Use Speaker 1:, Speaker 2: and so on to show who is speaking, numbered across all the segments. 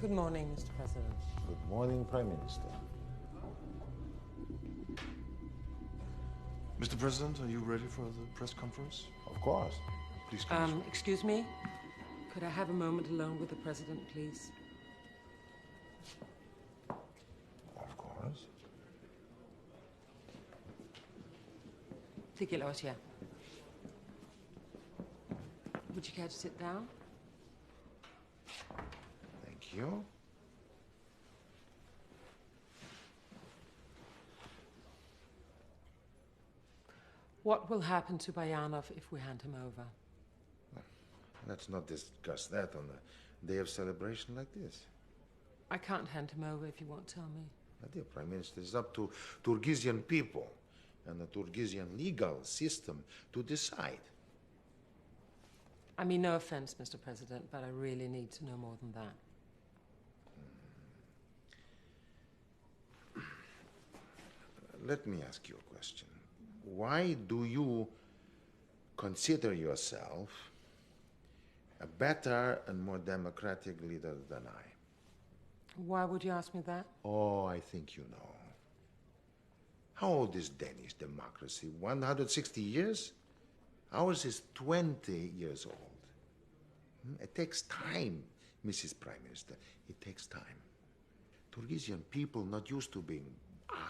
Speaker 1: Good morning, Mr. President.
Speaker 2: Good morning, Prime Minister.
Speaker 3: Mr. President, are you ready for the press conference?
Speaker 2: Of course.
Speaker 3: Please come.
Speaker 1: Excuse me? Could I have a moment alone with the President, please?
Speaker 2: Of course.
Speaker 1: Det gælder også jer. Would you care to sit down?
Speaker 2: Thank you.
Speaker 1: What will happen to Bayanov if we hand him over?
Speaker 2: Let's not discuss that on a day of celebration like this.
Speaker 1: I can't hand him over if you won't tell me.
Speaker 2: My dear Prime Minister, it's up to Kyrgyzstan people and the Kyrgyzstan legal system to decide.
Speaker 1: I mean, no offense, Mr. President, but I really need to know more than that.
Speaker 2: Let me ask you a question. Why do you consider yourself a better and more democratic leader than I?
Speaker 1: Why would you ask me that?
Speaker 2: Oh, I think you know. How old is Danish democracy? 160 years? Ours is 20 years old. It takes time, Mrs. Prime Minister. It takes time. Kyrgyzstan people not used to being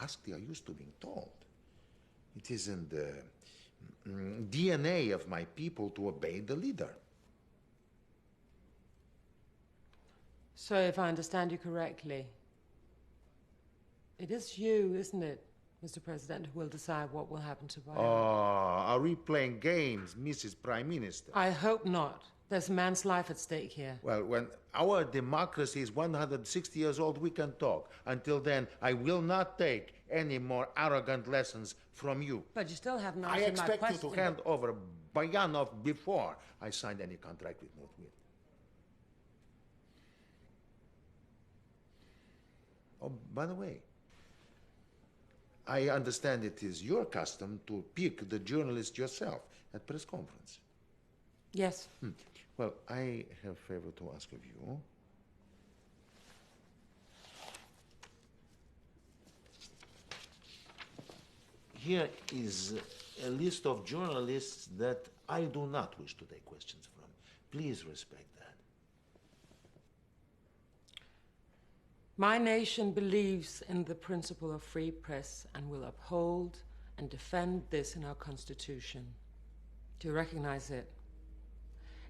Speaker 2: asked, they are used to being told. It is in the DNA of my people to obey the leader.
Speaker 1: So if I understand you correctly, it is you, isn't it, Mr. President, who will decide what will happen to Bayanov?
Speaker 2: Oh, are we playing games, Mrs. Prime Minister?
Speaker 1: I hope not. There's a man's life at stake here.
Speaker 2: Well, when our democracy is 160 years old, we can talk. Until then, I will not take any more arrogant lessons from you.
Speaker 1: But you still haven't
Speaker 2: I
Speaker 1: answered my question.
Speaker 2: expect you to hand over Bayanov before I signed any contract with North Wind. Oh, by the way, I understand it is your custom to pick the journalist yourself at press conference.
Speaker 1: Yes.
Speaker 2: Well, I have a favor to ask of you. Here is a list of journalists that I do not wish to take questions from. Please respect that.
Speaker 1: My nation believes in the principle of free press and will uphold and defend this in our Constitution. Do you recognize it?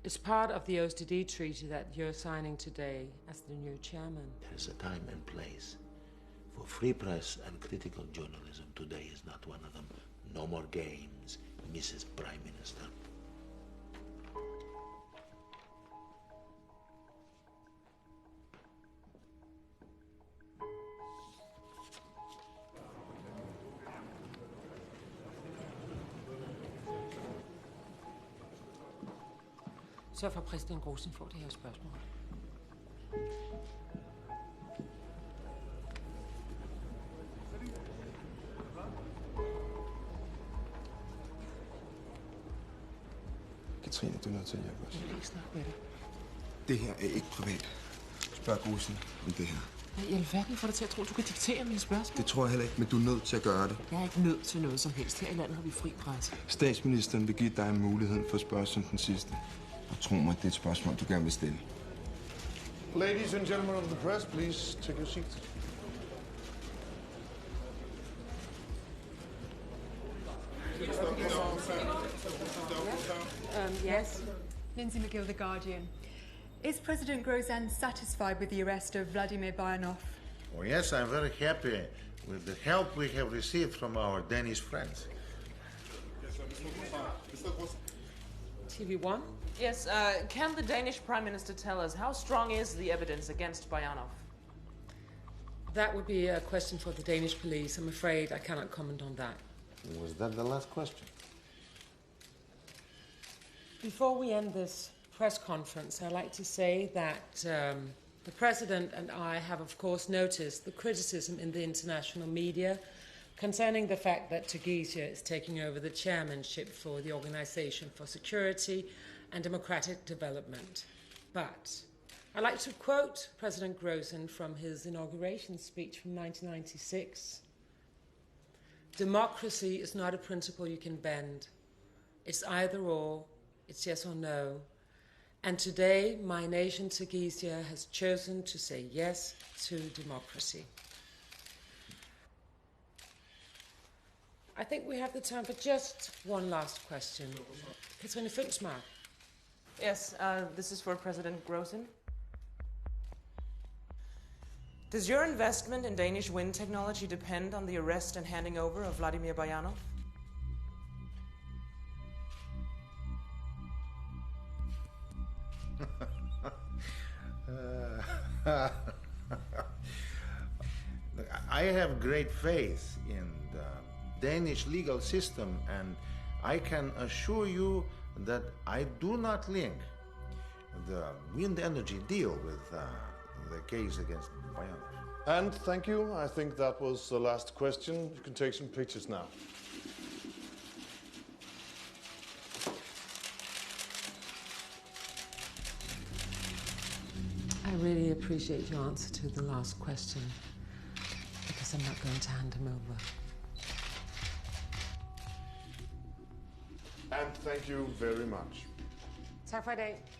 Speaker 1: It's part of the OSCD treaty that you're signing today as the new chairman.
Speaker 2: There is a time and place for free press and critical journalism. Today is not one of them. No more games, Mrs. Prime Minister.
Speaker 1: Sørg for, at præsident Rosen får det her spørgsmål.
Speaker 4: Katrine, du er nødt til at hjælpe os.
Speaker 1: Jeg vil ikke snakke med dig.
Speaker 4: Det her er ikke privat. Spørg Rosen om det her.
Speaker 1: Hvad i alverden får dig til at tro, at du kan diktere mine spørgsmål?
Speaker 4: Det tror jeg heller ikke, men du er nødt til at gøre det.
Speaker 1: Jeg er ikke nødt til noget som helst. Her i landet har vi fri presse.
Speaker 4: Statsministeren vil give dig muligheden for at spørge som den sidste. Og tro mig, det er et spørgsmål, du gerne vil stille.
Speaker 3: Ladies and gentlemen of the press, please take your seats.
Speaker 1: Yes.
Speaker 5: Lindsay McGill, The Guardian. Is President Grozan satisfied with the arrest of Vladimir Bayanov?
Speaker 2: Oh, yes, I'm very happy with the help we have received from our Danish friends.
Speaker 1: TV1?
Speaker 6: Yes, can the Danish Prime Minister tell us how strong is the evidence against Bayanov?
Speaker 1: That would be a question for the Danish police. I'm afraid I cannot comment on that.
Speaker 2: Was that the last question?
Speaker 1: Before we end this press conference, I'd like to say that the President and I have, of course, noticed the criticism in the international media concerning the fact that Kyrgyzstan is taking over the chairmanship for the Organization for Security and Democratic Development. But I'd like to quote President Grozen from his inauguration speech from 1996. Democracy is not a principle you can bend. It's either or, it's yes or no. And today, my nation, Tunisia, has chosen to say yes to democracy. I think we have the time for just one last question. Katrine Funchmark.
Speaker 6: Yes, this is for President Grozen. Does your investment in Danish wind technology depend on the arrest and handing over of Vladimir Bayanov?
Speaker 2: I have great faith in the Danish legal system, and I can assure you that I do not link the wind energy deal with the case against Bayanov.
Speaker 3: And thank you. I think that was the last question. You can take some pictures now.
Speaker 1: I really appreciate your answer to the last question, because I'm not going to hand him over.
Speaker 3: And thank you very much.
Speaker 1: Tak for i dag.